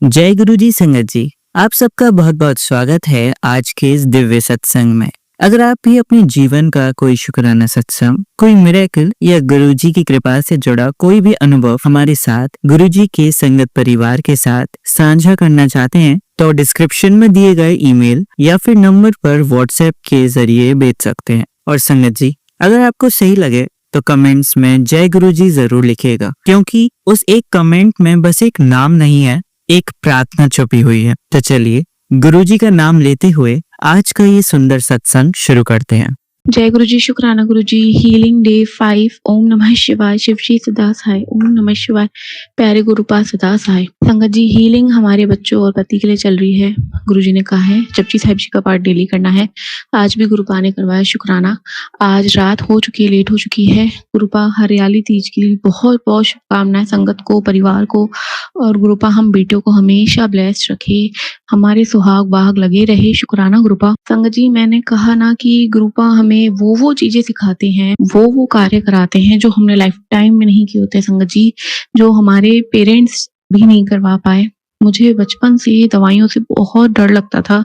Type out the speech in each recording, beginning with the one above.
जय गुरु जी संगत जी, आप सबका बहुत बहुत स्वागत है आज के इस दिव्य सत्संग में। अगर आप भी अपने जीवन का कोई शुक्राना सत्संग, कोई मिरेकल या गुरु जी की कृपा से जुड़ा कोई भी अनुभव हमारे साथ गुरु जी के संगत परिवार के साथ साझा करना चाहते हैं तो डिस्क्रिप्शन में दिए गए ईमेल या फिर नंबर पर व्हाट्सएप के जरिए भेज सकते हैं। और संगत जी, अगर आपको सही लगे तो कमेंट्स में जय गुरु जी जरूर लिखिएगा, क्योंकि उस एक कमेंट में बस एक नाम नहीं है, एक प्रार्थना छुपी हुई है। तो चलिए गुरुजी का नाम लेते हुए आज का ये सुंदर सत्संग शुरू करते हैं। जय गुरु जी, शुक्राना गुरु जी। Healing day 5। ओम नमः शिवाय। शिव जी सदा सहाय। ओम नमः शिवाय। प्यारे गुरुपा सदा सहाय। संगत जी, हीलिंग हमारे बच्चों और पति के लिए चल रही है। गुरु जी ने कहा है जपजी साहिब जी का पाठ डेली करना है। आज भी गुरुपा ने करवाया शुक्राना। आज रात हो चुकी है, लेट हो चुकी है। गुरुपा हरियाली तीज की बहुत बहुत शुभकामनाएं संगत को, परिवार को। और गुरुपा हम बेटियों को हमेशा ब्लेस्ड रखे, हमारे सुहाग बाग लगे रहे। शुक्राना गुरुपा। संगत जी, मैंने कहा ना कि गुरुपा हमें वो चीजें सिखाते हैं, वो कार्य कराते हैं जो हमने लाइफ टाइम में नहीं किए होते संगत जी, जो हमारे पेरेंट्स भी नहीं करवा पाए। मुझे बचपन से दवाइयों से बहुत डर लगता था।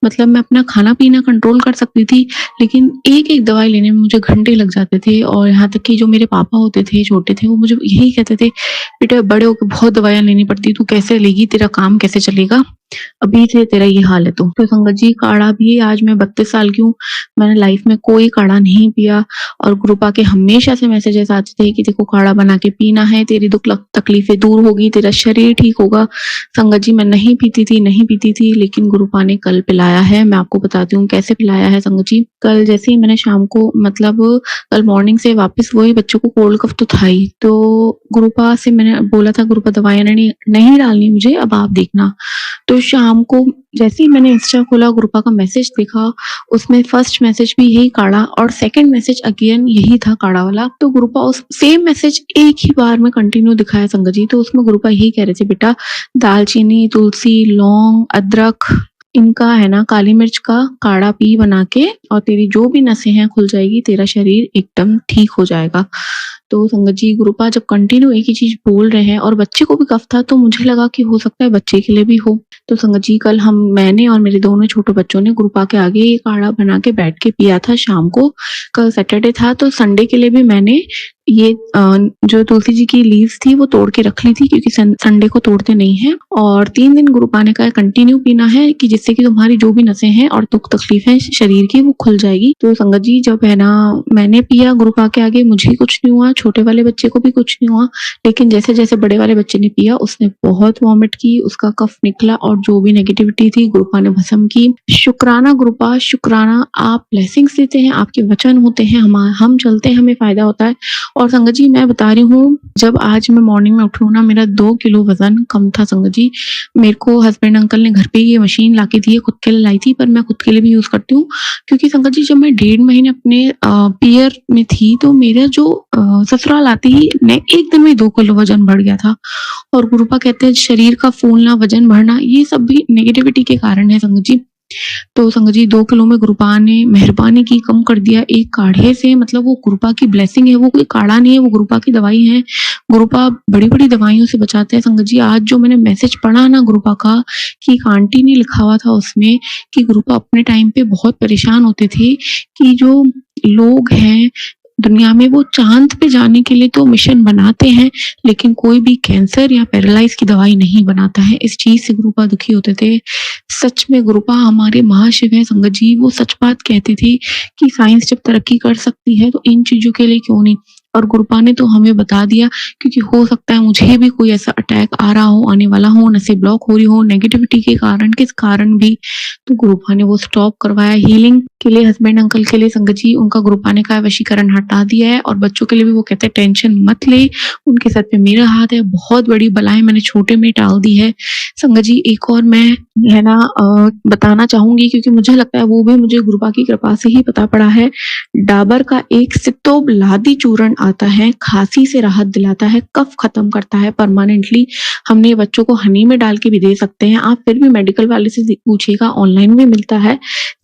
मतलब मैं अपना खाना पीना कंट्रोल कर सकती थी, लेकिन एक एक दवाई लेने में मुझे घंटे लग जाते थे। और यहाँ तक कि जो मेरे पापा होते थे, छोटे थे, वो मुझे यही कहते थे, बेटा बड़े होकर बहुत दवाइयां लेनी पड़ती, तू कैसे लेगी, तेरा काम कैसे चलेगा, अभी से तेरा ये हाल है। तो संगत जी, काढ़ा भी आज मैं 32 साल की हूँ, मैंने लाइफ में कोई काढ़ा नहीं पिया। और गुरुपा के हमेशा से मैसेजेस आते थे कि देखो काढ़ा बना के पीना है, तेरी दुख तकलीफें दूर होगी, तेरा शरीर ठीक होगा। संगत जी, मैं नहीं पीती थी, लेकिन गुरुपा ने कल पिलाया है। मैं आपको बताती हूँ कैसे पिलाया है संगत जी। कल जैसे ही मैंने शाम को, मतलब कल मॉर्निंग से वापस वही बच्चों को कोल्ड कफ तो था ही, तो गुरुपा से मैंने बोला था गुरुपा दवाइयां नहीं डालनी मुझे, अब आप देखना। तो शाम को जैसे ही मैंने इंस्टा खोला, गुरुपा का मैसेज देखा, उसमें फर्स्ट मैसेज भी यही काढ़ा और सेकंड मैसेज अगेन यही था काढ़ा वाला। तो गुरुपा उस सेम मैसेज एक ही बार में कंटिन्यू दिखाया संगत जी। तो उसमें गुरुपा यही कह रहे थे, बेटा दालचीनी, तुलसी, लौंग, अदरक, इनका है ना काली मिर्च का काढ़ा पी बना के, और तेरी जो भी नसें हैं खुल जाएगी, तेरा शरीर एकदम ठीक हो जाएगा। तो संगत जी, गुरुपा जब कंटिन्यू एक ही चीज बोल रहे हैं और बच्चे को भी कफ था, तो मुझे लगा कि हो सकता है बच्चे के लिए भी हो। तो संगत जी, कल मैंने और मेरे दोनों छोटे बच्चों ने गुरुपा के आगे ये काढ़ा बना के बैठ के पिया था शाम को। कल सैटरडे था, तो संडे के लिए भी मैंने ये जो तुलसी जी की लीव्स थी वो तोड़ के रख ली थी, क्योंकि संडे को तोड़ते नहीं है। और 3 दिन गुरुपा ने कहा कंटिन्यू पीना है, कि जिससे कि तुम्हारी जो भी नसें हैं और दुख तकलीफ है शरीर की वो खुल जाएगी। तो संगत जी, जब है ना मैंने पिया गुरुपा के आगे, मुझे कुछ नहीं हुआ, छोटे वाले बच्चे को भी कुछ नहीं हुआ। लेकिन जैसे जैसे बड़े वाले बच्चे ने पिया, उसने बहुत वॉमिट की, उसका कफ निकला, और जो भी नेगेटिविटी थी गुरुपा ने भस्म की। शुक्राना गुरुपा, शुक्राना। आप ब्लेसिंग्स देते हैं, आपके वचन होते हैं, हम चलते हैं, हमें फायदा होता है। और संगत जी, मैं बता रही हूँ, जब आज मैं मॉर्निंग में उठी हूँ ना, मेरा 2 किलो वजन कम था संगत जी। मेरे को हस्बैंड अंकल ने घर पे ये मशीन लाके दी है, खुद के लिए लाई थी, पर मैं खुद के लिए भी यूज करती हूँ। क्योंकि संगत जी, जब मैं 1.5 महीने अपने पीयर में थी, तो मेरा जो ससुराल आती ही मैं एक दिन में 2 किलो वजन बढ़ गया था। और गुरुपा कहते हैं शरीर का फूलना, वजन बढ़ना, ये सब भी नेगेटिविटी के कारण है संगत जी। तो संगत जी, 2 किलो में गुरुपा ने मेहरबानी की, कम कर दिया एक काढ़े से। मतलब वो गुरुपा की ब्लेसिंग है, वो कोई काढ़ा नहीं है, वो गुरुपा की दवाई है। गुरुपा बड़ी बड़ी दवाइयों से बचाते हैं संगत जी। आज जो मैंने मैसेज पढ़ा ना गुरुपा का, कि एक आंटी ने लिखा हुआ था उसमें कि गुरुपा अपने टाइम पे बहुत परेशान होते थे कि जो लोग हैं दुनिया में, वो चांद पे जाने के लिए तो मिशन बनाते हैं, लेकिन कोई भी कैंसर या पैरालाइज की दवाई नहीं बनाता है। इस चीज से गुरुपा दुखी होते थे। सच में गुरुपा हमारे महाशिव है संगत जी। वो सच बात कहते थे कि साइंस जब तरक्की कर सकती है, तो इन चीजों के लिए क्यों नहीं। और गुरुपा ने तो हमें बता दिया, क्योंकि हो सकता है मुझे भी कोई ऐसा अटैक आ रहा हो, आने वाला हो, नसें ब्लॉक हो रही हो नेगेटिविटी के कारण, किस कारण भी। तो गुरुपा ने वो स्टॉप करवाया। हीलिंग के लिए हस्बैंड अंकल के लिए संगत जी, उनका गुरुपा ने कहा वशीकरण हटा दिया है। और बच्चों के लिए भी वो कहते हैं टेंशन मत ले, उनके सर पे मेरा हाथ है, बहुत बड़ी बलाएं मैंने छोटे में टाल दी है। संगत जी, एक और मैं है ना बताना चाहूंगी, क्योंकि मुझे लगता है वो भी मुझे गुरुपा की कृपा से ही पता पड़ा है। डाबर का एक सितोबलादी चूर्ण आता है, खांसी से राहत दिलाता है, कफ खत्म करता है परमानेंटली। हमने बच्चों को हनी में डाल के भी दे सकते हैं, आप फिर भी मेडिकल वाले से पूछिएगा, ऑनलाइन में मिलता है।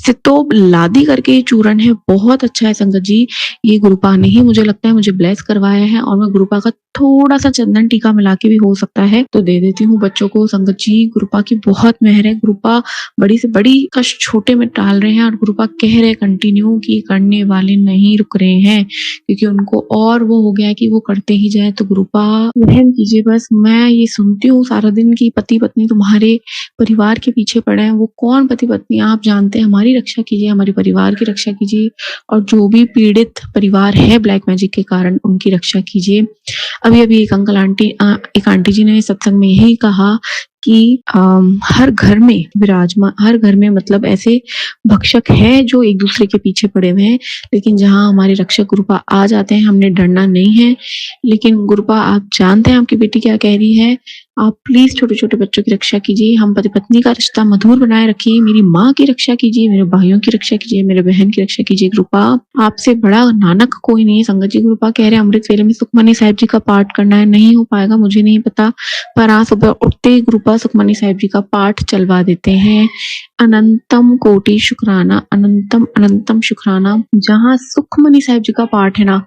सितोबलादी दादी करके चूरन है, बहुत अच्छा है संगत जी। ये गुरुपा ने ही मुझे लगता है मुझे ब्लेस करवाया है, और मैं गुरुपा का थोड़ा सा चंदन टीका मिला के भी हो सकता है तो दे देती हूँ बच्चों को। संगत जी गुरुपा की बहुत मेहर है, गुरुपा बड़ी से बड़ी कष्ट छोटे में टाल रहे हैं, और गुरुपा कह रहे कंटिन्यू कि करने वाले नहीं रुक रहे हैं, क्योंकि उनको और वो हो गया है कि वो करते ही जाए। तो गुरुपा रहम कीजिए बस। मैं ये सुनती हूँ सारा दिन की पति पत्नी तुम्हारे परिवार के पीछे पड़े हैं। वो कौन पति पत्नी आप जानते हैं, हमारी रक्षा कीजिए, हमारे परिवार की रक्षा कीजिए, और जो भी पीड़ित परिवार है ब्लैक मैजिक के कारण उनकी रक्षा कीजिए। अभी अभी एक अंकल आंटी एक आंटी जी ने सत्संग में यही कहा कि हर घर में विराजमान, हर घर में मतलब ऐसे भक्षक है जो एक दूसरे के पीछे पड़े हुए हैं, लेकिन जहाँ हमारे रक्षक गुरुपा आ जाते हैं हमने डरना नहीं है। लेकिन गुरुपा आप जानते हैं आपकी बेटी क्या कह रही है, आप प्लीज छोटे छोटे बच्चों की रक्षा कीजिए, हम पति पत्नी का रिश्ता मधुर बनाए रखिए, मेरी माँ की रक्षा कीजिए, मेरे भाइयों की रक्षा कीजिए, मेरे बहन की रक्षा कीजिए। गुरुपा आपसे बड़ा नानक कोई नहीं है। संगत जी गुरुपा कह रहे हैं अमृत वेले में सुखमनी साहिब जी का पाठ करना है, नहीं हो पाएगा मुझे नहीं पता, पर आज सुबह उठते ही गुरुपा सुखमनी साहिब जी का पाठ चलवा देते हैं। अनंतम कोटि शुक्राना, अनंतम अनंतम शुक्राना। जहाँ सुखमनी साहिब जी का पाठ है ना,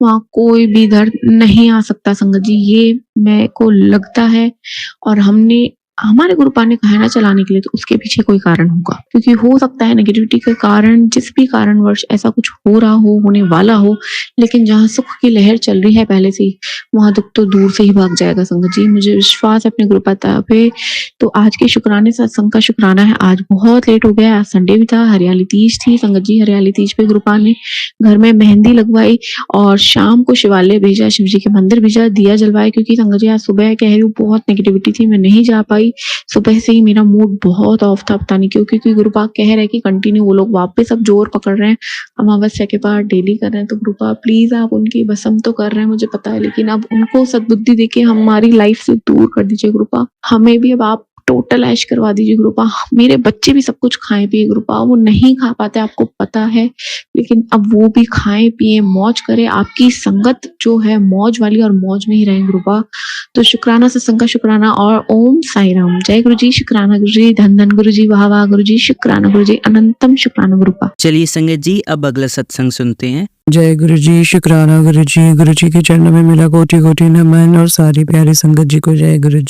वहाँ कोई भी दर्द नहीं आ सकता संगत जी, ये मेरे को लगता है। और हमने हमारे गुरुपा ने कहा है ना चलाने के लिए, तो उसके पीछे कोई कारण होगा, क्योंकि हो सकता है नेगेटिविटी के कारण जिस भी कारणवश ऐसा कुछ हो रहा हो, होने वाला हो, लेकिन जहाँ सुख की लहर चल रही है पहले से ही, वहां दुख तो दूर से ही भाग जाएगा संगत जी, मुझे विश्वास है अपने गुरुपा पे। तो आज के शुक्राने सत्संग का शुक्राना है। आज बहुत लेट हो गया, आज संडे भी था, हरियाली तीज थी संगत जी। हरियाली तीज पे गुरुपा ने घर में मेहंदी लगवाई और शाम को शिवालय भेजा, शिव जी के मंदिर भेजा, दिया जलवाए, क्योंकि संगत जी आज सुबह कह रही हूँ बहुत नेगेटिविटी थी, मैं नहीं जा पाई। सुबह से ही मेरा मूड बहुत ऑफ था, पता नहीं क्यों, क्योंकि गुरुपा कह रहे कि कंटिन्यू वो लोग वापस अब जोर पकड़ रहे हैं, अमावस्या के पाठ डेली कर रहे हैं। तो गुरुपा प्लीज आप उनकी भस्म तो कर रहे हैं मुझे पता है, लेकिन अब उनको सद्बुद्धि देके हमारी लाइफ से दूर कर दीजिए गुरुपा। हमें भी अब आप टोटल ऐश करवा दीजिए गुरुपा। मेरे बच्चे भी सब कुछ खाएं पिए गुरुपा, वो नहीं खा पाते आपको पता है, लेकिन अब वो भी खाएं पिए मौज करें, आपकी संगत जो है मौज वाली और मौज में ही रहें गुरुपा। तो शुक्राना सत्संग का शुक्राना, और ओम साई राम। जय गुरु जी, शुक्राना गुरु जी, धन धन गुरु जी, वाह वाह गुरु जी, शुक्राना गुरु जी, अनंतम शुक्राना गुरुपा। चलिए संगत जी अब अगला सत्संग सुनते हैं। जय गुरु जी, शुक्राना गुरु जी के चरणों में मेरा कोटि कोटि नमन, और सारी प्यारी संगत जी को जय गुरु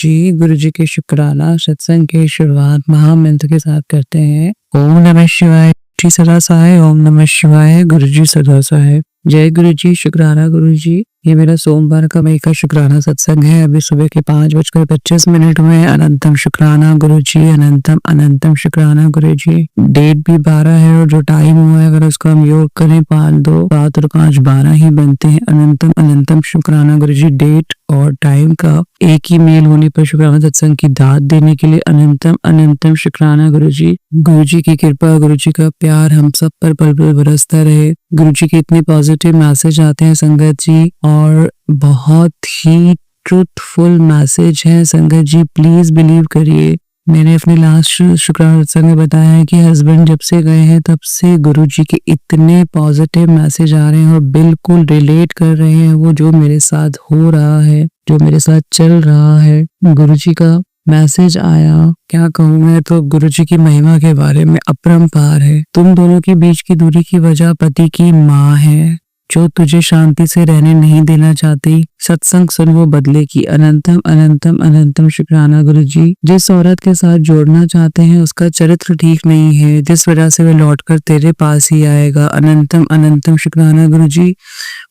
जी के शुक्राना सत्संग की शुरुआत महामंत्र के साथ करते हैं। ओम नमः शिवाय जी सदा सहाय, ओम नमः शिवाय गुरु जी सदा सहाय। जय गुरु जी, शुक्राना गुरु जी। ये मेरा सोमवार का मई का शुक्राना सत्संग है। अभी सुबह के 5:25 में अनंतम शुक्राना गुरु जी, अनंतम अनंतम शुक्राना गुरु जी। डेट भी 12 है, और जो टाइम हुआ है अगर उसको हम योग करें 5, 2, 7 और 5 12 ही बनते हैं। अनंतम अनंतम शुक्राना गुरु जी। डेट और टाइम का एक ही मेल होने पर शुक्राना सत्संग की दाद देने के लिए अनंतम अनंतम शुक्राना गुरु जी। गुरु जी की कृपा, गुरु जी का प्यार हम सब पर पल पल बरसता रहे। गुरु जी के इतने पॉजिटिव मैसेज आते हैं संगत जी, और बहुत ही ट्रूथफुल मैसेज है संगत जी, प्लीज बिलीव करिए। मैंने अपने लास्ट शुक्राना सत्संग में बताया है कि हस्बैंड जब से गए हैं तब से गुरु जी के इतने पॉजिटिव मैसेज आ रहे हैं और बिल्कुल रिलेट कर रहे हैं वो जो मेरे साथ हो रहा है, जो मेरे साथ चल रहा है। गुरु जी का मैसेज आया, क्या कहूँ मैं, तो गुरु जी की महिमा के बारे में अपरंपार है। तुम दोनों के बीच की दूरी की वजह पति की माँ है, जो तुझे शांति से रहने नहीं देना चाहती। सत्संग सुन वो बदले की। अनंतम अनंतम अनंतम शुक्राना गुरु जी। जिस औरत के साथ जोड़ना चाहते हैं उसका चरित्र ठीक नहीं है, जिस वजह से वह लौटकर तेरे पास ही आएगा। अनंतम अनंतम शुक्राना गुरु जी।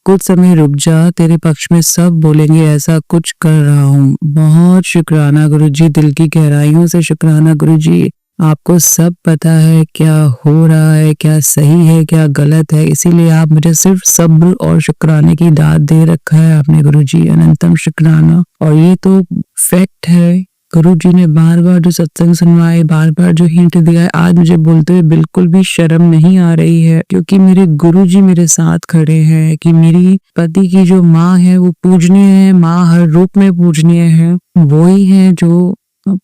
कुछ समय रुक जा, तेरे पक्ष में सब बोलेंगे ऐसा कुछ कर रहा हूँ। बहुत शुक्राना गुरु जी, दिल की गहराइयों से शुक्राना गुरु जी। आपको सब पता है क्या हो रहा है, क्या सही है, क्या गलत है, इसीलिए आप मुझे सिर्फ सब्र और शुक्राने की दाद दे रखा है आपने गुरु जी। अनंतम शुक्राना। और ये तो फैक्ट है, गुरु जी ने बार बार जो सत्संग सुनवाए, बार बार जो हिंट दिया है, आज मुझे बोलते हुए बिल्कुल भी शर्म नहीं आ रही है, क्योंकि मेरे गुरु जी मेरे साथ खड़े हैं कि मेरी पति की जो माँ है वो पूजनीय है, माँ हर रूप में पूजनीय है। वो ही है जो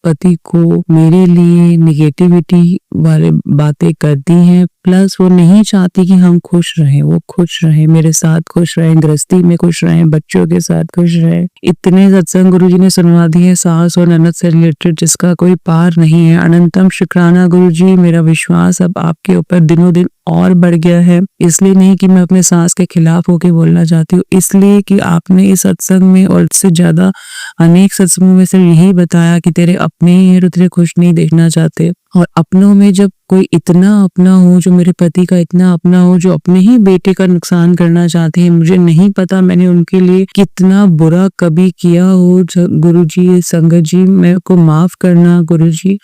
पति को मेरे लिए निगेटिविटी वाले बातें करती हैं, प्लस वो नहीं चाहती कि हम खुश रहें, वो खुश रहें, मेरे साथ खुश रहें, गृहस्थी में खुश रहें, बच्चों के साथ खुश रहें। इतने सत्संग गुरुजी ने सुनवा दिए सास और ननद से रिलेटेड जिसका कोई पार नहीं है। अनंतम शुक्राना गुरुजी, मेरा विश्वास अब आपके ऊपर दिनों दिन और बढ़ गया है। इसलिए नहीं कि मैं अपने सास के खिलाफ होके बोलना चाहती हूँ, इसलिए कि आपने इस सत्संग में और इससे ज्यादा अनेक सत्संगों में से यही बताया कि तेरे अपने ही हैं तो तेरे खुश नहीं देखना चाहते। और अपनों में जब कोई इतना अपना हो, जो मेरे पति का इतना अपना हो, जो अपने ही बेटे का नुकसान करना चाहते हैं, मुझे नहीं पता मैंने उनके लिए कितना बुरा कभी किया हो। गुरुजी, संगत जी, मेरे को माफ करना गुरुजी,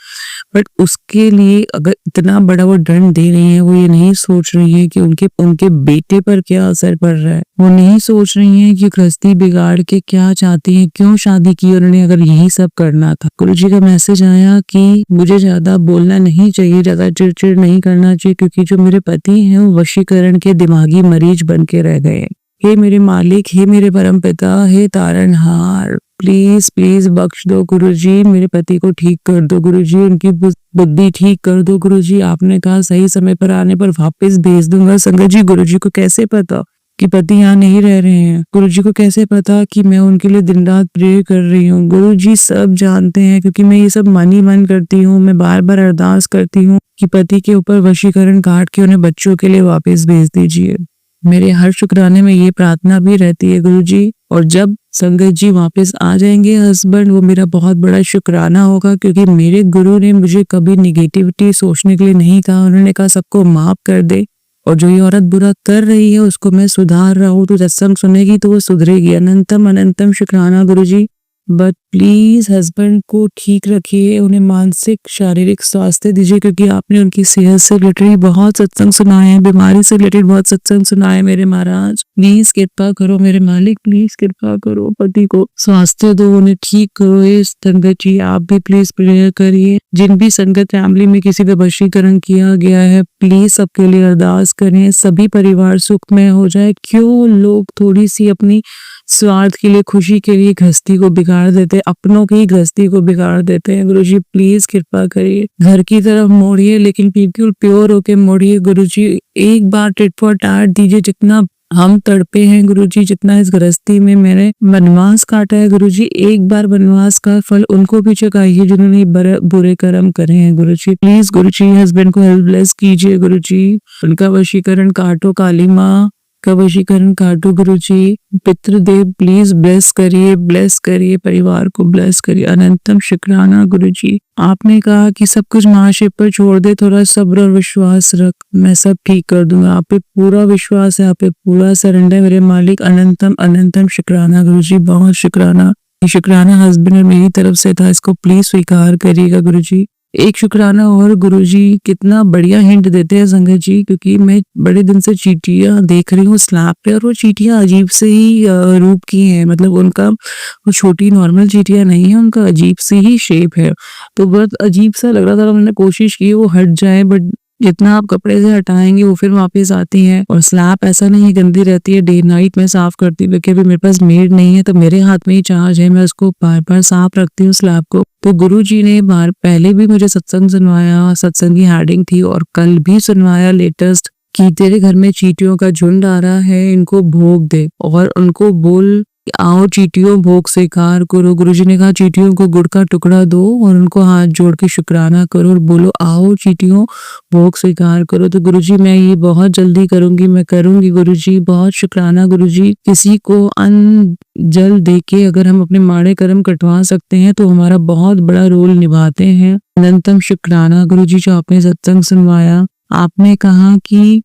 बट उसके लिए अगर इतना बड़ा वो दंड दे रही है, वो ये नहीं सोच रही है कि उनके बेटे पर क्या असर पड़ रहा है। वो नहीं सोच रही है कि गृहस्थी बिगाड़ के क्या चाहती है, क्यों शादी की उन्होंने अगर यही सब करना था। गुरुजी का मैसेज आया कि मुझे ज्यादा बोलना नहीं चाहिए, ज्यादा चिड़चिड़ नहीं करना चाहिए, क्योंकि जो मेरे पति हैं वो वशीकरण के दिमागी मरीज बन के रह गए। हे मेरे मालिक, हे मेरे परम पिता, हे तारनहार, प्लीज प्लीज बख्श दो गुरुजी, मेरे पति को ठीक कर दो गुरुजी, उनकी बुद्धि ठीक कर दो गुरुजी। आपने कहा सही समय पर आने पर वापस भेज दूंगा। संगत जी, गुरुजी को कैसे पता कि पति यहाँ नहीं रह रहे हैं? गुरुजी को कैसे पता कि मैं उनके लिए दिन रात प्रे कर रही हूँ? गुरुजी सब जानते हैं, क्योंकि मैं ये सब मन ही मन करती हूँ। मैं बार बार अरदास करती हूँ कि पति के ऊपर वशीकरण काट के उन्हें बच्चों के लिए वापस भेज दीजिए। मेरे हर शुक्राने में ये प्रार्थना भी रहती है गुरुजी। और जब संगत जी वापस आ जाएंगे हस्बैंड, वो मेरा बहुत बड़ा शुक्राना होगा, क्योंकि मेरे गुरु ने मुझे कभी निगेटिविटी सोचने के लिए नहीं कहा। उन्होंने कहा सबको माफ कर दे, और जो ये औरत बुरा कर रही है उसको मैं सुधार रहा हूँ, तो सत्संग सुनेगी तो वो सुधरेगी। अनंतम अनंतम शुक्राना गुरुजी। बट प्लीज हस्बैंड को ठीक रखिए, उन्हें मानसिक शारीरिक स्वास्थ्य दीजिए, क्योंकि आपने उनकी सेहत से रिलेटेड बहुत सत्संग सुनाए हैं, बीमारी से रिलेटेड बहुत सत्संग सुनाए मेरे महाराज। प्लीज कृपा करो मेरे मालिक, प्लीज कृपा करो, पति को स्वास्थ्य दो, उन्हें ठीक करो। इस संगत जी आप भी प्लीज प्रेयर करिए। जिन भी संगत फैमिली में किसी का वशीकरण किया गया है, प्लीज सबके लिए अरदास करें, सभी परिवार सुखमय हो जाए। क्यों लोग थोड़ी सी अपनी स्वार्थ के लिए, खुशी के लिए गृहस्थी को बिगाड़ देते हैं, अपनों की गृहस्थी को बिगाड़ देते हैं। गुरुजी प्लीज कृपा करिए, घर की तरफ मोड़िए, लेकिन बिल्कुल प्योर होके मोड़िए गुरुजी। एक बार टिट फॉर टैट दीजिए। जितना हम तड़पे हैं गुरुजी, जितना इस गृहस्थी में मैंने वनवास काटा है गुरुजी, एक बार वनवास का फल उनको भी चुकाइए जिन्होंने बुरे कर्म करे हैं गुरुजी। प्लीज गुरुजी हस्बैंड को हेल्प ब्लेस कीजिए गुरुजी, उनका वशीकरण काटो, काली माँ का वशीकरण काटो गुरुजी। पितृदेव प्लीज ब्लेस करिए, परिवार को ब्लेस करिए। अनंतम शुक्राना गुरुजी। आपने कहा कि सब कुछ महाशिव पर छोड़ दे, थोड़ा सब्र और विश्वास रख, मैं सब ठीक कर दूंगा। आप पे पूरा विश्वास है, आप पे पूरा सरेंडर मेरे मालिक। अनंतम अनंतम शुक्राना गुरुजी, बहुत शुक्राना। शुक्राना हस्बैंड और मेरी तरफ से था, इसको प्लीज स्वीकार करिएगा गुरुजी। एक शुक्राना और गुरुजी, कितना बढ़िया हिंट देते हैं संगत जी, क्योंकि मैं बड़े दिन से चींटियां देख रही हूँ स्लैब पे, और वो चींटियां अजीब से ही रूप की हैं। मतलब उनका वो छोटी नॉर्मल चींटियां नहीं है, उनका अजीब सी ही शेप है। तो बहुत अजीब सा लग रहा था, मैंने कोशिश की वो हट जाए, बट जितना आप कपड़े से हटाएंगे वो फिर वापस आती हैं। और स्लैब ऐसा नहीं है गंदी रहती है, डे नाइट में साफ करती हूँ, क्योंकि अभी मेरे पास मेड नहीं है, तो मेरे हाथ में ही चार्ज है, मैं उसको बार बार साफ रखती हूँ स्लैब को। तो गुरुजी ने बार पहले भी मुझे सत्संग सुनवाया, सत्संग की हेडिंग थी, और कल भी सुनवाया लेटेस्ट, कि तेरे घर में चींटियों का झुंड आ रहा है, इनको भोग दे और उनको बोल आओ चींटियों भोग स्वीकार करो। गुरुजी ने कहा चींटियों को गुड़ का टुकड़ा दो और उनको हाथ जोड़ के शुक्राना करो और बोलो आओ चींटियों भोग स्वीकार करो। तो गुरुजी मैं ये बहुत जल्दी करूंगी, मैं करूंगी गुरुजी, बहुत शुक्राना गुरुजी। किसी को अन्न जल दे के अगर हम अपने माड़े कर्म कटवा सकते हैं तो हमारा बहुत बड़ा रोल निभाते हैं। अनंतम शुक्राना गुरुजी जो आपने सत्संग सुनवाया। आपने कहा कि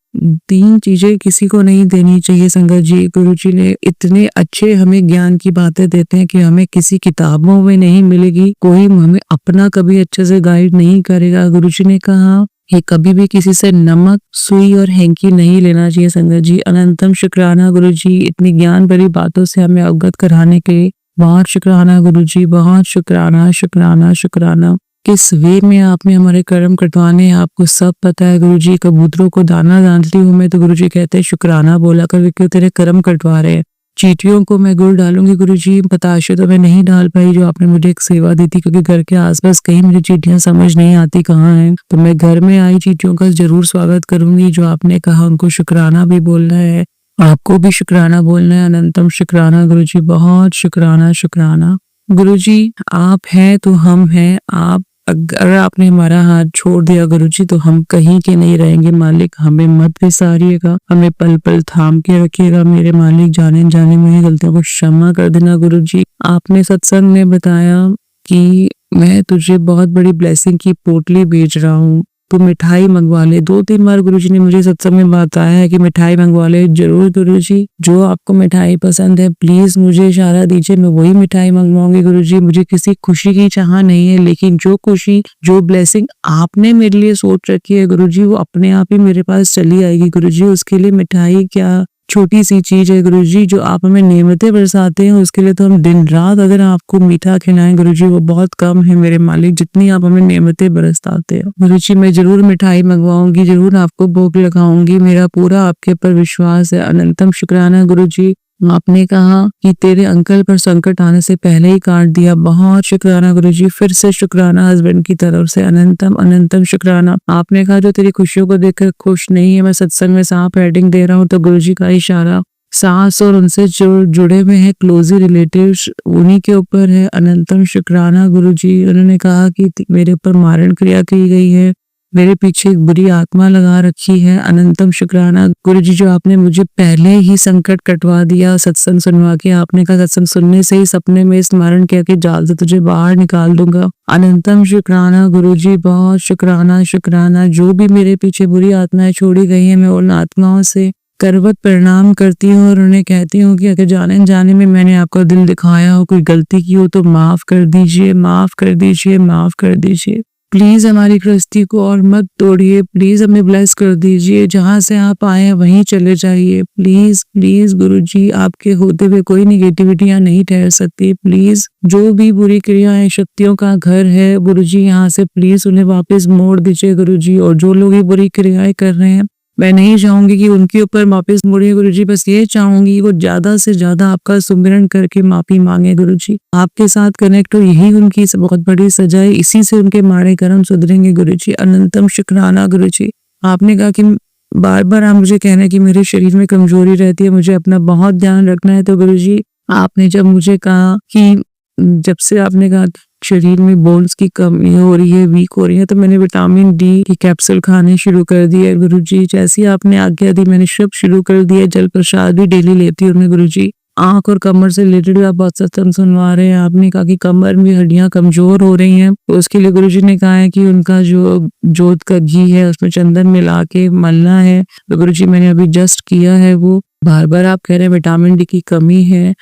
3 चीजें किसी को नहीं देनी चाहिए संगत जी। गुरुजी ने इतने अच्छे हमें ज्ञान की बातें देते हैं कि हमें किसी किताबों में नहीं मिलेगी, कोई हमें अपना कभी अच्छे से गाइड नहीं करेगा। गुरुजी ने कहा कि कभी भी किसी से नमक, सुई और हैंकी नहीं लेना चाहिए संगत जी। अनंतम शुक्राना गुरुजी, इतनी ज्ञान भरी बातों से हमें अवगत कराने के लिए बहुत शुक्राना गुरुजी, बहुत शुक्राना शुक्राना शुक्राना। किस वे में आपने हमारे कर्म कटवाने हैं आपको सब पता है गुरुजी। कबूतरों को दाना डालती हूँ मैं तो गुरुजी कहते हैं शुक्राना बोला कर, क्यों तेरे कर्म कटवा रहे हैं। चींटियों को मैं गुड़ डालूंगी गुरुजी, बताशे तो मैं नहीं डाल पाई जो आपने मुझे एक सेवा दी थी, क्योंकि घर के आसपास कहीं मुझे चींटियां समझ नहीं आती कहाँ हैं। तो मैं घर में आई चींटियों का जरूर स्वागत करूंगी। जो आपने कहा उनको शुक्राना भी बोलना है, आपको भी शुक्राना बोलना है। अनंतम शुक्राना गुरुजी, बहुत शुक्राना शुक्राना। गुरुजी आप हैं तो हम हैं, आप अगर आपने हमारा हाथ छोड़ दिया गुरुजी तो हम कहीं के नहीं रहेंगे। मालिक हमें मत विसारिएगा, हमें पल पल थाम के रखिएगा। मेरे मालिक जाने जाने मेरी गलतियों को क्षमा कर देना गुरुजी। आपने सत्संग में बताया कि मैं तुझे बहुत बड़ी ब्लेसिंग की पोटली भेज रहा हूँ, तो मिठाई मंगवा ले। 2-3 बार गुरुजी ने मुझे सत्संग में बताया है कि मिठाई मंगवा ले। जरूर गुरुजी, जो आपको मिठाई पसंद है प्लीज मुझे इशारा दीजिए, मैं वही मिठाई मंगवाऊंगी गुरुजी। मुझे किसी खुशी की चाह नहीं है, लेकिन जो खुशी जो ब्लेसिंग आपने मेरे लिए सोच रखी है गुरुजी वो अपने आप ही मेरे पास चली आएगी गुरुजी। उसके लिए मिठाई क्या छोटी सी चीज है गुरुजी, जो आप हमें नेमतें बरसाते हैं उसके लिए तो हम दिन रात अगर आपको मीठा खिलाएं गुरुजी वो बहुत कम है मेरे मालिक, जितनी आप हमें नेमतें बरसाते हैं गुरुजी। मैं जरूर मिठाई मंगवाऊंगी, जरूर आपको भोग लगाऊंगी, मेरा पूरा आपके ऊपर विश्वास है। अनंतम शुक्राना गुरुजी। आपने कहा कि तेरे अंकल पर संकट आने से पहले ही काट दिया, बहुत शुक्राना गुरुजी। फिर से शुक्राना हस्बैंड की तरफ से, अनंतम अनंतम शुक्राना। आपने कहा जो तेरी खुशियों को देखकर खुश नहीं है, मैं सत्संग में सांप हेडिंग दे रहा हूँ, तो गुरुजी का इशारा सास और उनसे जो जुड़े हुए हैं क्लोजी रिलेटिव्स उन्हीं के ऊपर है। अनंतम शुक्राना गुरुजी। उन्होंने कहा कि मेरे ऊपर मारण क्रिया की गई है, मेरे पीछे एक बुरी आत्मा लगा रखी है। अनंतम शुक्राना गुरुजी, जो आपने मुझे पहले ही संकट कटवा दिया सत्संग सुनवा के। आपने कहा सत्संग सुनने से ही सपने में स्मरण किया कि जाल से तुझे बाहर निकाल दूंगा। अनंतम शुक्राना गुरुजी, बहुत शुक्राना शुक्राना। जो भी मेरे पीछे बुरी आत्माएं छोड़ी गई है, मैं उन आत्माओं से करवत प्रणाम करती हूँ और उन्हें कहती हूँ कि अगर जाने जाने में मैंने आपका दिल दिखाया हो, कोई गलती की हो तो माफ कर दीजिए, माफ कर दीजिए, माफ कर दीजिए। प्लीज हमारी गृहस्थी को और मत तोड़िए, प्लीज हमें ब्लेस कर दीजिए। जहाँ से आप आए हैं वहीं चले जाइए, प्लीज प्लीज गुरुजी। आपके होते हुए कोई निगेटिविटियां नहीं ठहर सकती। प्लीज जो भी बुरी क्रियाएं शक्तियों का घर है गुरुजी, यहाँ से प्लीज उन्हें वापस मोड़ दीजिए गुरुजी। और जो लोग ये बुरी क्रियाएं कर रहे हैं, मैं नहीं चाहूंगी कि उनके ऊपर वापस मुड़े गुरुजी, बस ये चाहूंगी कि वो ज्यादा से ज्यादा आपका सुमिरन करके माफी मांगे गुरुजी। आपके साथ कनेक्ट हो, यही उनकी बहुत बड़ी सजा है, इसी से उनके मारे कर्म सुधरेंगे गुरुजी। अनंतम शुक्राना गुरुजी। आपने कहा कि बार बार आप मुझे कहना है कि मेरे शरीर में कमजोरी रहती है, मुझे अपना बहुत ध्यान रखना है। तो गुरुजी आपने जब मुझे कहा कि जब से आपने कहा शरीर में बोन्स की कमी हो रही है, वीक हो रही है, तो मैंने विटामिन डी की कैप्सूल खाने शुरू कर दिए गुरुजी। जैसी आपने आज्ञा दी मैंने सब शुरू कर दिया। जल प्रसाद भी डेली लेती हूँ मैं गुरुजी। आंख और कमर से रिलेटेड भी आप बहुत सत्संग सुनवा रहे हैं। आपने कहा कि कमर में हड्डियां कमजोर हो रही हैं, तो उसके लिए गुरुजी ने कहा है कि उनका जो जोत का घी है उसमें चंदन मिला के मलना है। तो गुरुजी मैंने अभी जस्ट किया है वो। बार बार आप कह रहे हैं विटामिन डी की कमी है,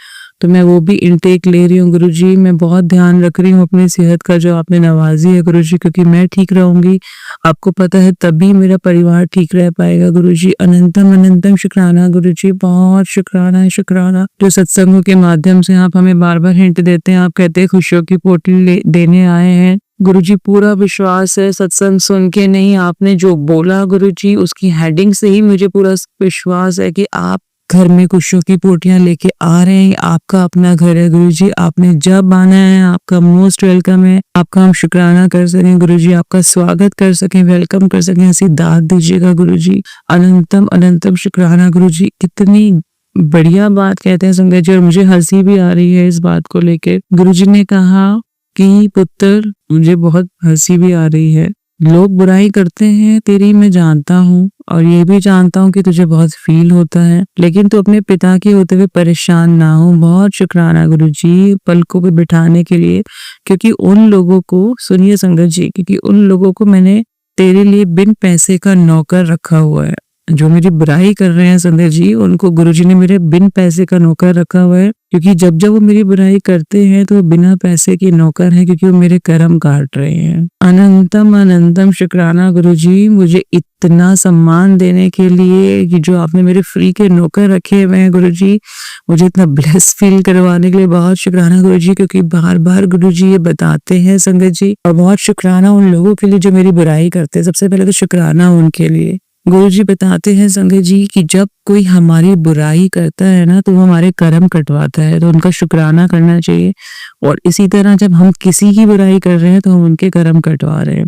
तो मैं वो भी इनटेक ले रही हूँ गुरुजी। मैं बहुत ध्यान रख रही हूँ अपनी सेहत का, जो आपने नवाजी है गुरुजी, क्योंकि मैं ठीक रहूंगी, आपको पता है, तभी मेरा परिवार ठीक रह पाएगा गुरुजी। अनंतम अनंतम शुक्राना गुरुजी, बहुत शुक्राना शुक्राना। जो सत्संगों के माध्यम से आप हमें बार बार हिंट देते हैं, आप कहते हैं खुशियों की पोटली देने आए हैं गुरुजी। पूरा विश्वास है, सत्संग सुन के नहीं, आपने जो बोला गुरुजी उसकी हेडिंग से ही मुझे पूरा विश्वास है कि आप घर में खुशियों की पोटियां लेके आ रहे हैं। आपका अपना घर है गुरुजी, आपने जब आना है आपका मोस्ट वेलकम है। आपका हम शुक्राना कर सकें गुरुजी, आपका स्वागत कर सकें, वेलकम कर सकें, ऐसी दाद दीजिएगा गुरुजी। अनंतम अनंतम शुक्राना गुरुजी। कितनी बढ़िया बात कहते हैं संगत जी, और मुझे हंसी भी आ रही है इस बात को लेकर। गुरुजी ने कहा कि पुत्र, मुझे बहुत हंसी भी आ रही है, लोग बुराई करते हैं तेरी मैं जानता हूँ, और ये भी जानता हूँ कि तुझे बहुत फील होता है, लेकिन तू अपने पिता के होते हुए परेशान ना हो। बहुत शुक्राना गुरुजी पलकों पे बिठाने के लिए, क्योंकि उन लोगों को, सुनिए संगत जी, क्योंकि उन लोगों को मैंने तेरे लिए बिन पैसे का नौकर रखा हुआ है। जो मेरी बुराई कर रहे हैं संगत जी, उनको गुरुजी ने मेरे बिन पैसे का नौकर रखा हुआ है, क्योंकि जब जब वो मेरी बुराई करते हैं तो वो बिना पैसे के नौकर हैं, क्योंकि वो मेरे कर्म काट रहे हैं। अनंतम अनंतम शुक्राना गुरुजी, मुझे इतना सम्मान देने के लिए कि जो आपने मेरे फ्री के नौकर रखे हुए हैं गुरुजी, मुझे इतना ब्लेस फील करवाने के लिए बहुत शुक्राना गुरुजी, क्योंकि बार बार गुरुजी ये बताते हैं संगत जी। और बहुत शुक्राना उन लोगों के लिए जो मेरी बुराई करते हैं। सबसे पहले तो शुक्राना उनके लिए, गुरु जी बताते हैं संगत जी कि जब कोई हमारी बुराई करता है ना तो वो हमारे कर्म कटवाता है, तो उनका शुक्राना करना चाहिए। और इसी तरह जब हम किसी की बुराई कर रहे हैं तो हम उनके कर्म कटवा रहे हैं।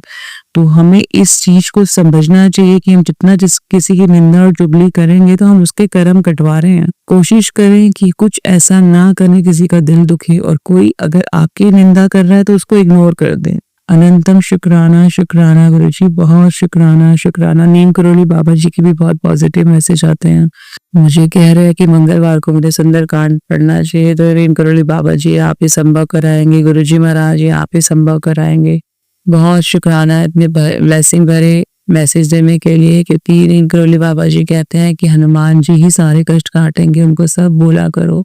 तो हमें इस चीज को समझना चाहिए कि हम जितना जिस किसी की निंदा और चुगली करेंगे तो हम उसके कर्म कटवा रहे हैं। कोशिश करें कि कुछ ऐसा ना करें किसी का दिल दुखे, और कोई अगर आपकी निंदा कर रहा है तो उसको इग्नोर कर दें। अनंतम शुक्राना शुक्राना गुरु जी, बहुत शुक्राना शुक्राना। नीम करोली बाबा जी की भी बहुत पॉजिटिव मैसेज आते हैं। मुझे कह रहे हैं कि मंगलवार को मुझे सुंदरकांड पढ़ना चाहिए, तो नीम करोली बाबा जी आप ही संभव कराएंगे, गुरु जी महाराज जी आप ही संभव कराएंगे। बहुत शुक्राना इतने ब्लेसिंग भरे मैसेज देने के लिए, क्योंकि नीम करोली बाबा जी कहते हैं कि हनुमान जी ही सारे कष्ट काटेंगे, उनको सब बोला करो।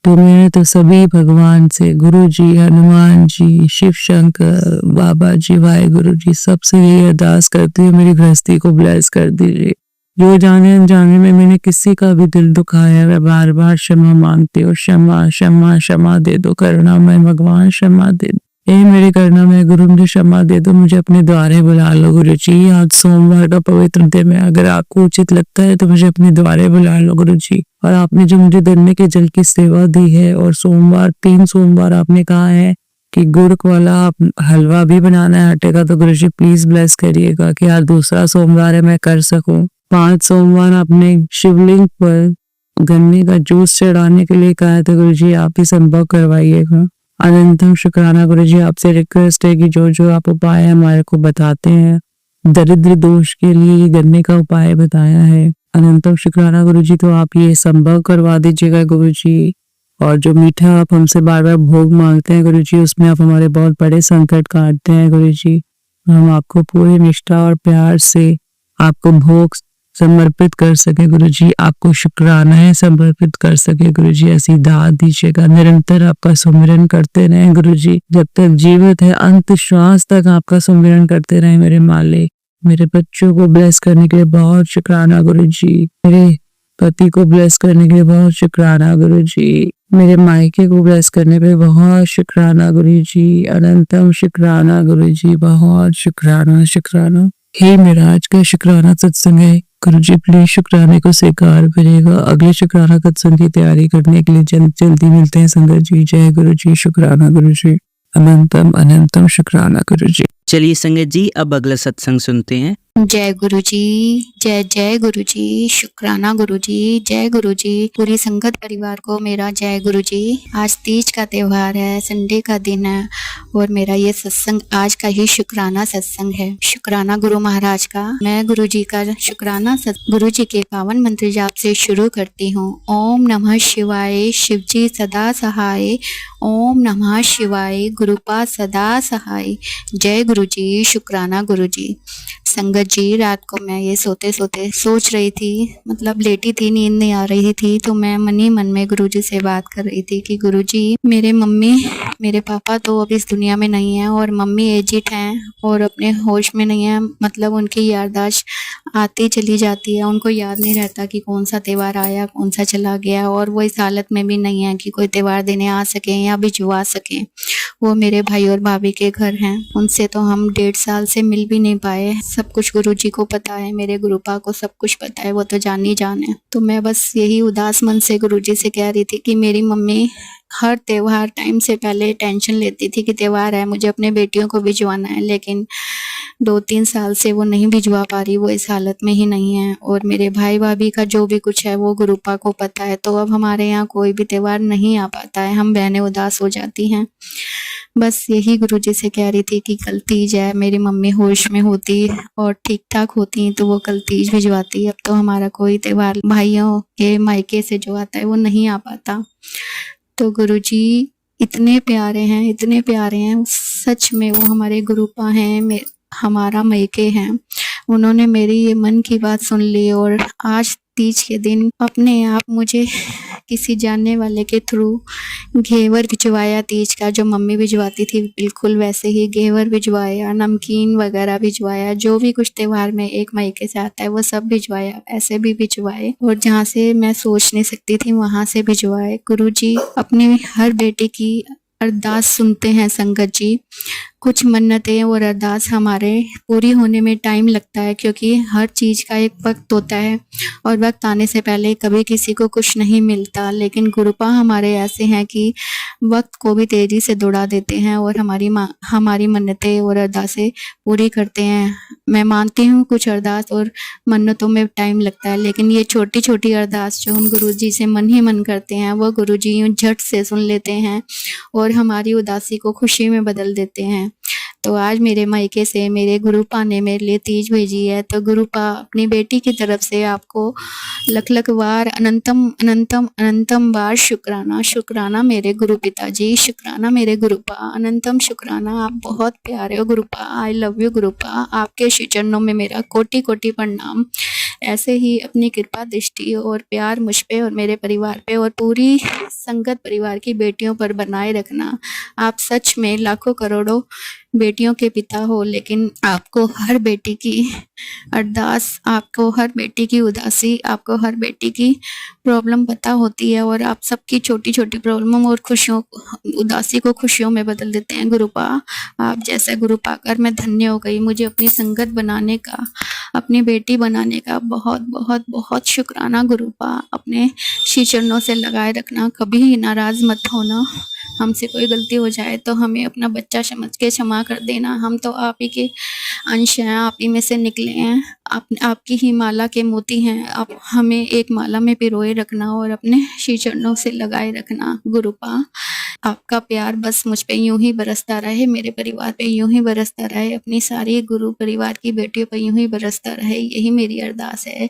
तो मैंने तो सभी भगवान से, गुरु जी, हनुमान जी, शिव शंकर, बाबा जी, वाहेगुरु जी, सबसे यही अरदास करती हूँ मेरी गृहस्थी को ब्लेस कर दीजिए। जो जाने अनजाने में मैंने किसी का भी दिल दुखाया है, मैं बार बार क्षमा मांगती हूँ। क्षमा क्षमा क्षमा दे दो, करुणामय भगवान क्षमा दे दो। ए मेरे करुणामय गुरु मुझे क्षमा दे दो, मुझे अपने द्वारे बुला लो गुरु जी। आज सोमवार का पवित्र दिन है, अगर आपको उचित लगता है तो मुझे अपने द्वारे बुला लो गुरु जी। और आपने जो मुझे गन्ने के जल की सेवा दी है, और सोमवार 3 सोमवार आपने कहा है कि गुड़ वाला हलवा भी बनाना है आटे का, तो गुरु जी प्लीज ब्लेस करिएगा कि आज दूसरा सोमवार है मैं कर सकूं। 5 सोमवार आपने शिवलिंग पर गन्ने का जूस चढ़ाने के लिए कहा है, तो गुरु जी आप ही संभव करवाइएगा। अनंतम शुक्राना गुरु जी, आपसे रिक्वेस्ट है कि जो जो आप उपाय हमारे को बताते हैं, दरिद्र दोष के लिए ये गन्ने का उपाय बताया है। अनंतम शुक्राना गुरु जी, तो आप ये संभव करवा दीजिएगा गुरु जी। और जो मीठा आप हमसे बार बार भोग मांगते हैं गुरु जी, उसमें आप हमारे बहुत बड़े संकट काटते हैं गुरु जी। हम आपको पूरी निष्ठा और प्यार से आपको भोग समर्पित कर सके गुरु जी, आपको शुक्रानाएं समर्पित कर सके गुरु जी, ऐसी दात दीजिएगा। निरंतर आपका सुमिरन करते रहें गुरु जी, जब तक जीवित है अंत श्वास तक आपका सुमिरन करते रहें मेरे मालिक। मेरे बच्चों को ब्लेस करने के लिए बहुत शुक्राना गुरु जी, मेरे पति को ब्लेस करने के लिए बहुत शुक्राना गुरु जी, मेरे मायके को ब्लेस करने पे बहुत शुक्राना गुरु जी। अनंतम शुक्राना गुरु जी, बहुत शुक्राना शुक्राना। हे मेरा आज का शुक्राना सत्संग है गुरु जी, प्लीज शुक्राने को स्वीकार करिएगा। अगले शुक्राना सत्संग की तैयारी करने के लिए जल्दी मिलते हैं संगत जी। जय गुरु जी, शुक्राना गुरु जी, अनंतम अनंतम शुक्राना गुरु जी। चलिए संगत जी, अब अगला सत्संग सुनते हैं। जय गुरु जी, जय जय गुरु जी, शुक्राना गुरु जी, जय गुरु जी। पूरी संगत परिवार को मेरा जय गुरु जी। आज तीज का त्योहार है, संडे का दिन है, और मेरा ये सत्संग आज का ही शुक्राना सत्संग है। शुक्राना गुरु महाराज का। मैं गुरु जी का शुक्राना गुरु जी के पावन मंत्र जाप से शुरू करती हूँ। ओम नमः शिवाय, शिव जी सदा सहाय। ओम नमः शिवाय, गुरुपा सदा सहाय। जय गुरु जी, शुक्राना गुरु जी। संगत जी, रात को मैं ये सोते सोते सोच रही थी, मतलब लेटी थी, नींद नहीं आ रही थी, तो मैं मन ही मन में गुरुजी से बात कर रही थी कि गुरुजी, मेरे पापा तो अब इस दुनिया में नहीं है, और मम्मी एजिड हैं और अपने होश में नहीं है, मतलब उनकी याददाश्त आती चली जाती है, उनको याद नहीं रहता कि कौन सा त्यौहार आया कौन सा चला गया, और वो इस हालत में भी नहीं है कि कोई त्यौहार देने आ सके या भिजवा सके। वो मेरे भाई और भाभी के घर हैं, उनसे तो हम 1.5 साल से मिल भी नहीं पाए। सब कुछ गुरुजी को पता है, मेरे गुरुपा को सब कुछ पता है, वो तो जान ही जान है। तो मैं बस यही उदास मन से गुरुजी से कह रही थी कि मेरी मम्मी हर त्योहार टाइम से पहले टेंशन लेती थी कि त्योहार है, मुझे अपने बेटियों को भिजवाना है, लेकिन 2-3 साल से वो नहीं भिजवा पा रही, वो इस हालत में ही नहीं है। और मेरे भाई भाभी का जो भी कुछ है वो गुरुपा को पता है, तो अब हमारे यहाँ कोई भी त्योहार नहीं आ पाता है, हम बहनें उदास हो जाती हैं। बस यही गुरुजी से कह रही थी कि कल तीज है, मेरी मम्मी होश में होती और ठीक ठाक होती तो वो कल तीज भिजवाती। अब तो हमारा कोई त्योहार भाइयों के मायके से जो आता है वो नहीं आ पाता। तो गुरुजी इतने प्यारे हैं, इतने प्यारे हैं, सच में वो हमारे गुरुपा हैं, हमारा मायके हैं। उन्होंने मेरी ये मन की बात सुन ली, और आज तीज के दिन अपने आप मुझे किसी जानने वाले के थ्रू घेवर भिजवाया तीज का, जो मम्मी भिजवाती थी बिल्कुल वैसे ही घेवर भिजवाया, नमकीन वगैरह भिजवाया, जो भी कुछ त्योहार में एक मायके से आता है वो सब भिजवाया, ऐसे भी भिजवाए, और जहाँ से मैं सोच नहीं सकती थी वहाँ से भिजवाए। गुरुजी अपनी हर बेटे की अरदास सुनते हैं संगत जी। कुछ मन्नतें और अरदास हमारे पूरी होने में टाइम लगता है, क्योंकि हर चीज़ का एक वक्त होता है और वक्त आने से पहले कभी किसी को कुछ नहीं मिलता। लेकिन गुरुपा हमारे ऐसे हैं कि वक्त को भी तेज़ी से दौड़ा देते हैं और हमारी मन्नतें और अरदासें पूरी करते हैं। मैं मानती हूँ कुछ अरदास और मन्नतों में टाइम लगता है, लेकिन ये छोटी छोटी अरदास जो हम गुरुजी से मन ही मन करते हैं वो गुरुजी यूँ झट से सुन लेते हैं और हमारी उदासी को खुशी में बदल देते हैं। तो आज मेरे मायके से मेरे गुरुपा ने मेरे लिए तीज भेजी है, तो गुरुपा अपनी बेटी की तरफ से आपको लख लख बार अनंतम अनंतम अनंतम बार शुक्राना। शुक्राना मेरे गुरु पिताजी, शुक्राना मेरे गुरुपा, अनंतम शुक्राना। आप बहुत प्यारे हो गुरुपा, आई लव यू गुरुपा। आपके श्री चरणों में मेरा कोटि कोटि प्रणाम। ऐसे ही अपनी कृपा दृष्टि और प्यार मुझ पे और मेरे परिवार पे और पूरी संगत परिवार की बेटियों पर बनाए रखना। आप सच में लाखों करोड़ों बेटियों के पिता हो, लेकिन आपको हर बेटी की अरदास, आपको हर बेटी की उदासी, आपको हर बेटी की प्रॉब्लम पता होती है और आप सबकी छोटी छोटी प्रॉब्लम और खुशियों, उदासी को खुशियों में बदल देते हैं गुरुपा। आप जैसा गुरु पाकर मैं धन्य हो गई। मुझे अपनी संगत बनाने का, अपनी बेटी बनाने का बहुत बहुत बहुत शुक्राना गुरुपा। अपने श्री चरणों से लगाए रखना, कभी नाराज मत होना। हमसे कोई गलती हो जाए तो हमें अपना बच्चा समझ के क्षमा कर देना। हम तो आप ही के अंश हैं, आप ही में से निकले हैं, आपकी ही माला के मोती हैं। आप हमें एक माला में पिरोए रखना और अपने श्री चरणों से लगाए रखना गुरुपा। आपका प्यार बस मुझ पे यूं ही बरसता रहे, मेरे परिवार पे यूं ही बरसता रहे, अपनी सारी गुरु परिवार की बेटियों पे यूं ही बरसता रहे, यही मेरी अरदास है।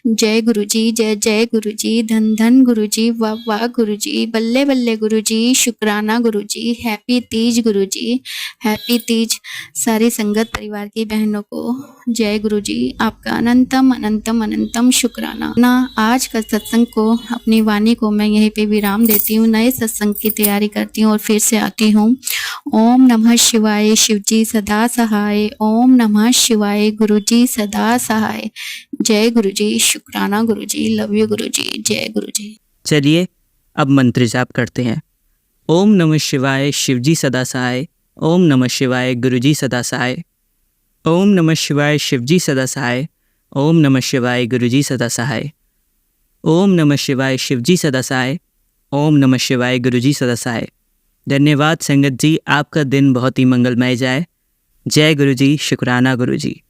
जय गुरुजी, जय जय गुरुजी, धन धन गुरुजी, वाह वाह गुरुजी, बल्ले बल्ले गुरुजी, शुक्राना गुरुजी, हैप्पी तीज गुरुजी, हैप्पी तीज। सारी संगत परिवार की बहनों को जय गुरुजी, आपका अनंतम अनंतम अनंतम शुक्राना। ना आज का सत्संग को, अपनी वाणी को मैं यहीं पे विराम देती हूँ, नए सत्संग की तैयारी करती हूँ और फिर से आती हूँ। ओम नमः शिवाय, शिवजी सदा सहाय। ओम नमः शिवाय, गुरुजी सदा सहाय। जय गुरुजी, शुक्राना गुरुजी, लव यू गुरुजी, जय गुरुजी। चलिए अब मंत्र जाप करते हैं। ओम नमः शिवाय, शिवजी सदा सहाय। ओम नमः शिवाय, गुरुजी सदा सहाय। ओम नमः शिवाय, शिवजी सदा सहाय। ओम नमः शिवाय, गुरुजी सदा सहाय। ओम नमः शिवाय, शिवजी सदा सहाय। ओम नमः शिवाय, गुरुजी सदा सहाय। धन्यवाद संगत जी, आपका दिन बहुत ही मंगलमय जाए। जय गुरुजी, शुक्राना गुरुजी।